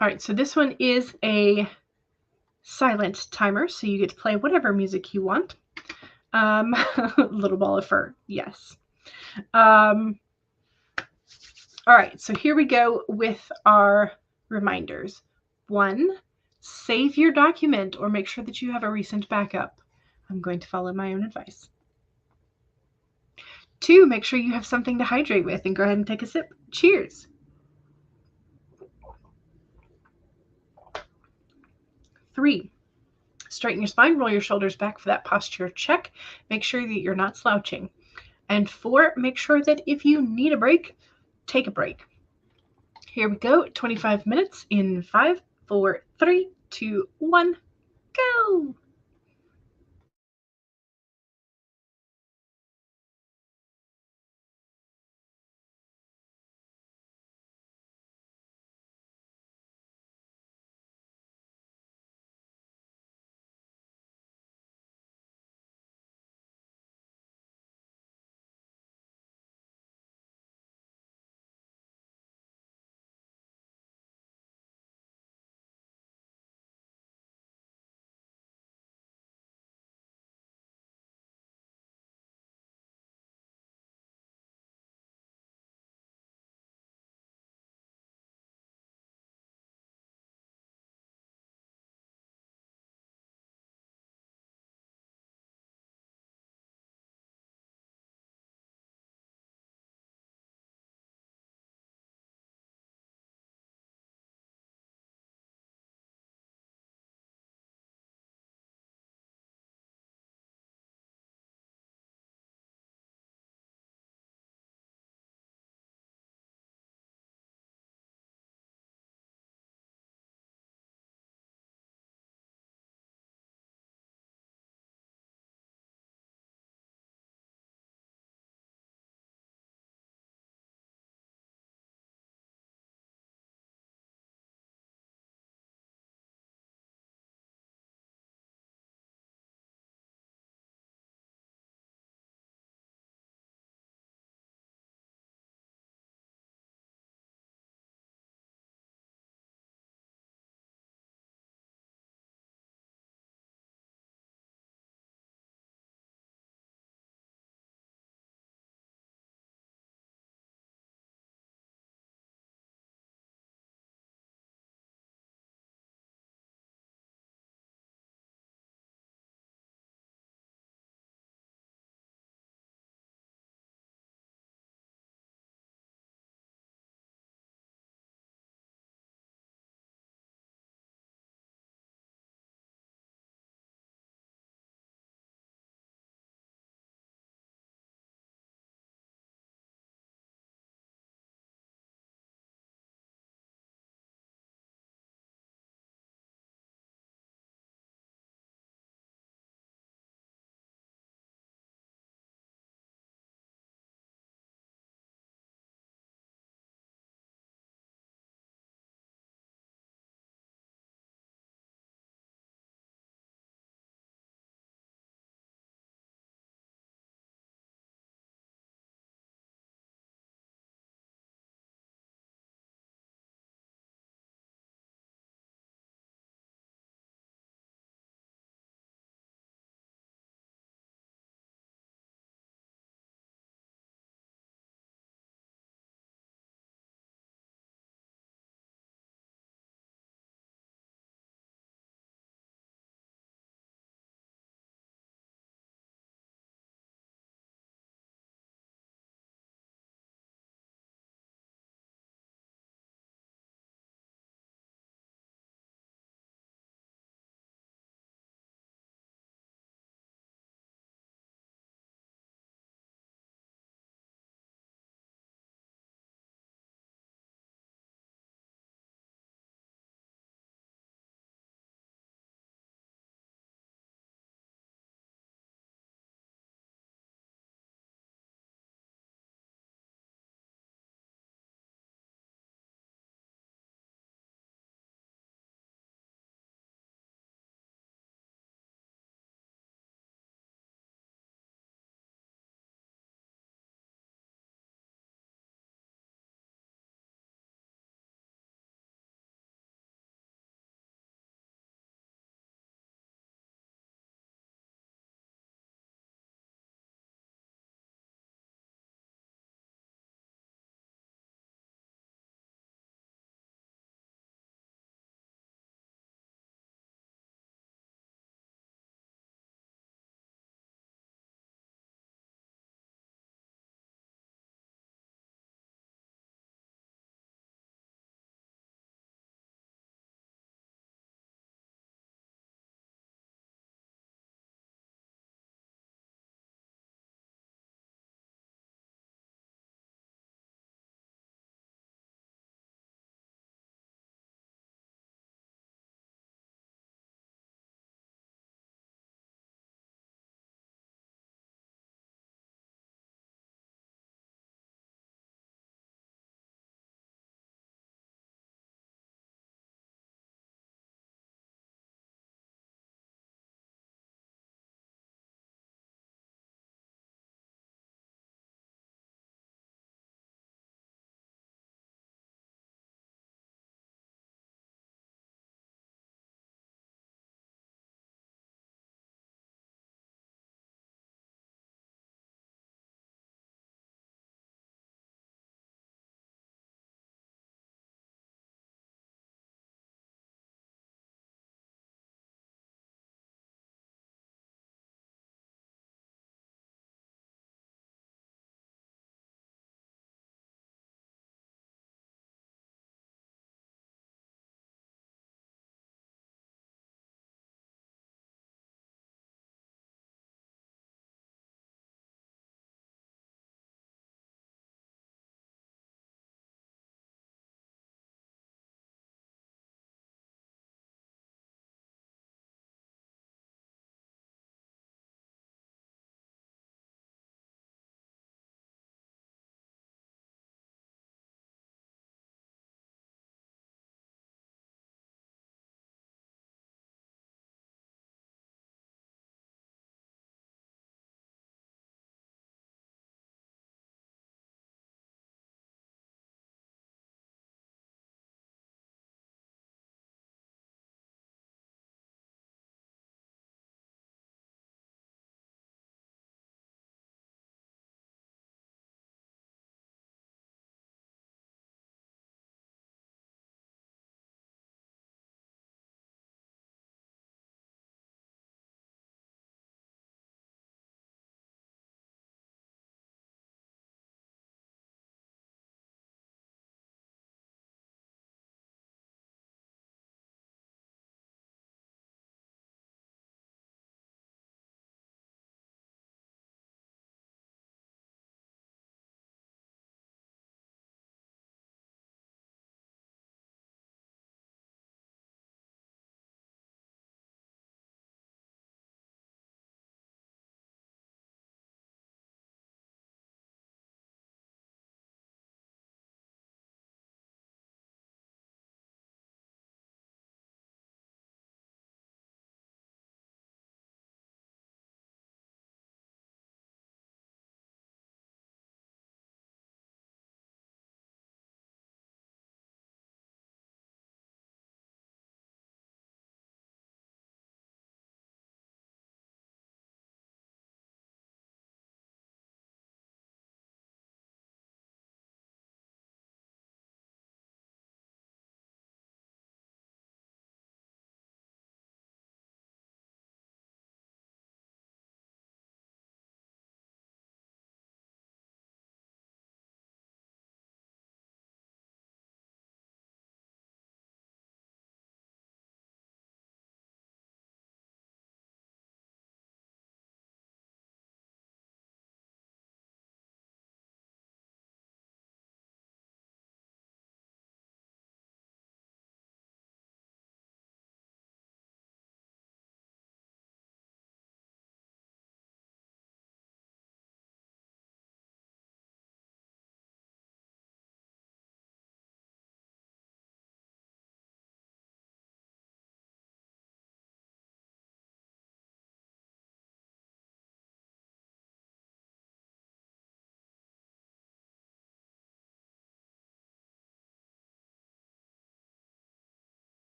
All right, so this one is a silent timer, so you get to play whatever music you want. Little ball of fur, yes. All right, so here we go with our reminders. 1, save your document or make sure that you have a recent backup. I'm going to follow my own advice. 2, make sure you have something to hydrate with and go ahead and take a sip. Cheers. 3, straighten your spine, roll your shoulders back for that posture check. Make sure that you're not slouching. And 4, make sure that if you need a break, take a break. Here we go, 25 minutes in 5, 4, 3, 2, 1, go.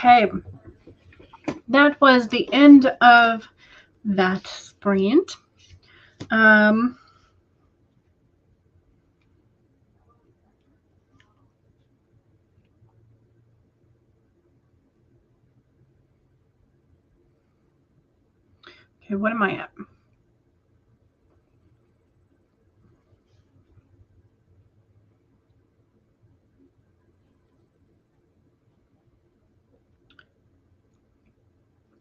Okay. That was the end of that sprint. Okay, what am I at?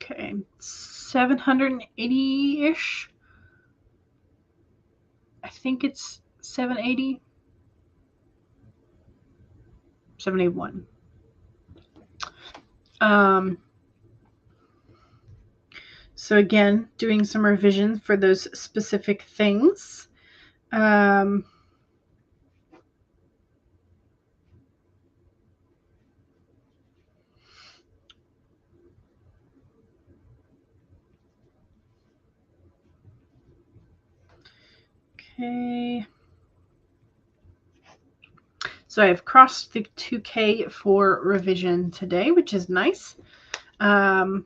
Okay, 780-ish. I think it's 780. 781. So again, doing some revision for those specific things. Okay. So I've crossed the 2K for revision today, which is nice. Good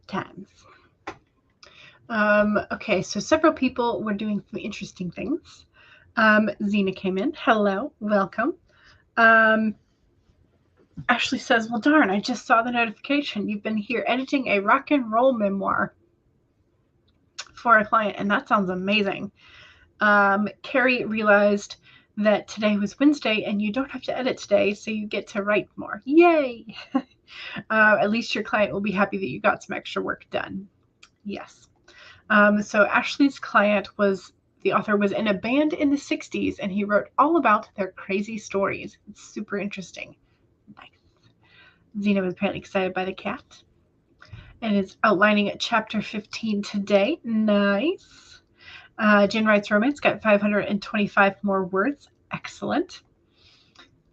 times. Okay, so several people were doing some interesting things. Zena came in. Hello, welcome. Ashley says, well, darn, I just saw the notification. You've been here editing a rock and roll memoir for a client, and that sounds amazing. Carrie realized that today was Wednesday and you don't have to edit today, so you get to write more. Yay! At least your client will be happy that you got some extra work done. Yes. So Ashley's client the author was in a band in the 60s, and he wrote all about their crazy stories. It's super interesting. Nice. Zena was apparently excited by the cat and is outlining chapter 15 today. Nice. Jen writes romance, got 525 more words. Excellent.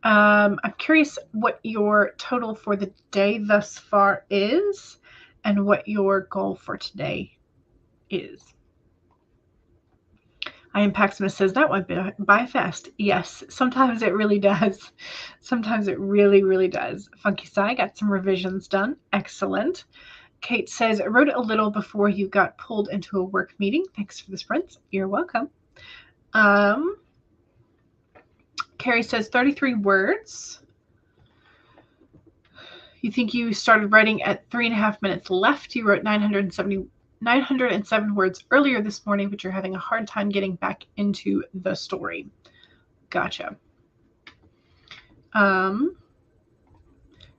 I'm curious what your total for the day thus far is and what your goal for today is. I am Paximus says that went by fast. Yes, sometimes it really does. Sometimes it really, really does. Funky Sai got some revisions done. Excellent. Kate says, I wrote a little before you got pulled into a work meeting. Thanks for the sprints. You're welcome. Carrie says 33 words. You think you started writing at 3.5 minutes left. You wrote 907 words earlier this morning, but you're having a hard time getting back into the story. Gotcha.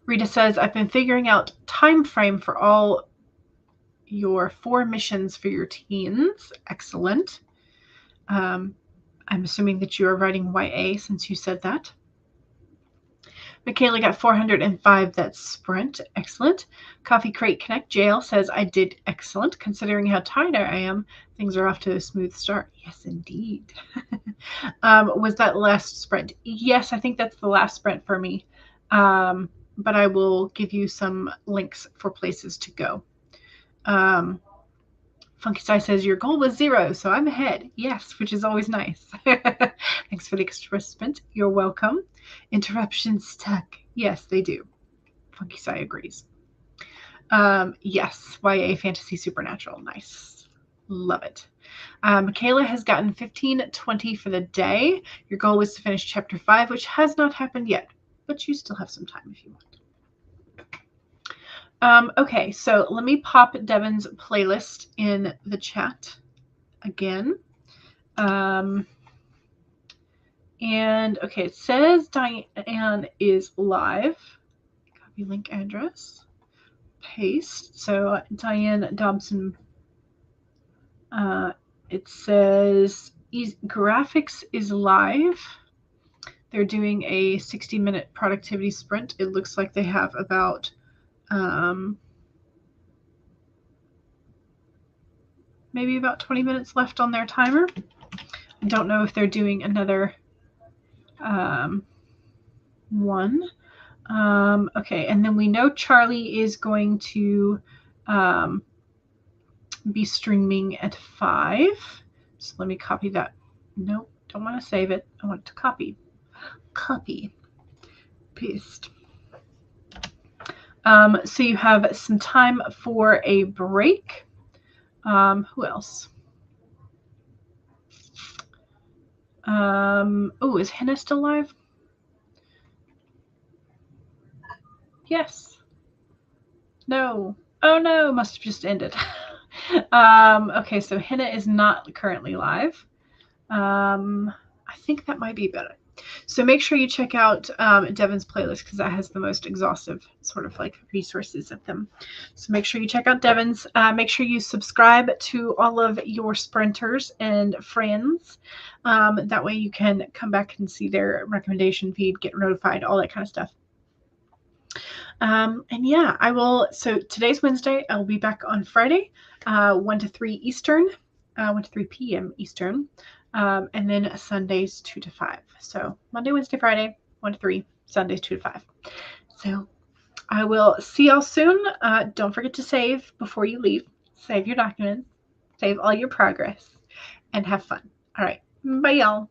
Rita says, I've been figuring out time frame for all your 4 missions for your teens. Excellent. I'm assuming that you are writing YA since you said that. Michaela got 405. That's sprint. Excellent. Coffee Crate Connect Jail says, I did excellent. Considering how tired I am, things are off to a smooth start. Yes, indeed. Was that last sprint? Yes, I think that's the last sprint for me. But I will give you some links for places to go. Funky Sai says, your goal was 0, so I'm ahead. Yes, which is always nice. Thanks for the extra sprint. You're welcome. Interruptions stuck. Yes, they do. Funky Sai agrees. Yes, YA Fantasy Supernatural. Nice. Love it. Michaela has gotten 15:20 for the day. Your goal was to finish chapter 5, which has not happened yet, but you still have some time if you want. Okay, so let me pop Devin's playlist in the chat again. And okay, it says Diane is live. Copy link address. Paste. So Diane Dobson. It says graphics is live. They're doing a 60-minute productivity sprint. It looks like they have about maybe about 20 minutes left on their timer. I don't know if they're doing another one. Okay, and then we know Charlie is going to be streaming at 5. So let me copy that. Nope, don't want to save it. I want to copy. Copy. Paste. So you have some time for a break. Who else? Oh, is Hannah still live? Yes. No. Oh no, must have just ended. Okay, so Hannah is not currently live. I think that might be better. So make sure you check out Devin's playlist because that has the most exhaustive sort of like resources of them. So make sure you check out Devin's. Make sure you subscribe to all of your sprinters and friends. That way you can come back and see their recommendation feed, get notified, all that kind of stuff. And yeah, I will. So today's Wednesday. I'll be back on Friday, 1 to 3 Eastern, 1 to 3 p.m. Eastern. And then Sundays 2 to 5. So Monday, Wednesday, Friday, 1 to 3, Sundays 2 to 5. So I will see y'all soon. Don't forget to save before you leave. Save your documents, save all your progress, and have fun. All right. Bye, y'all.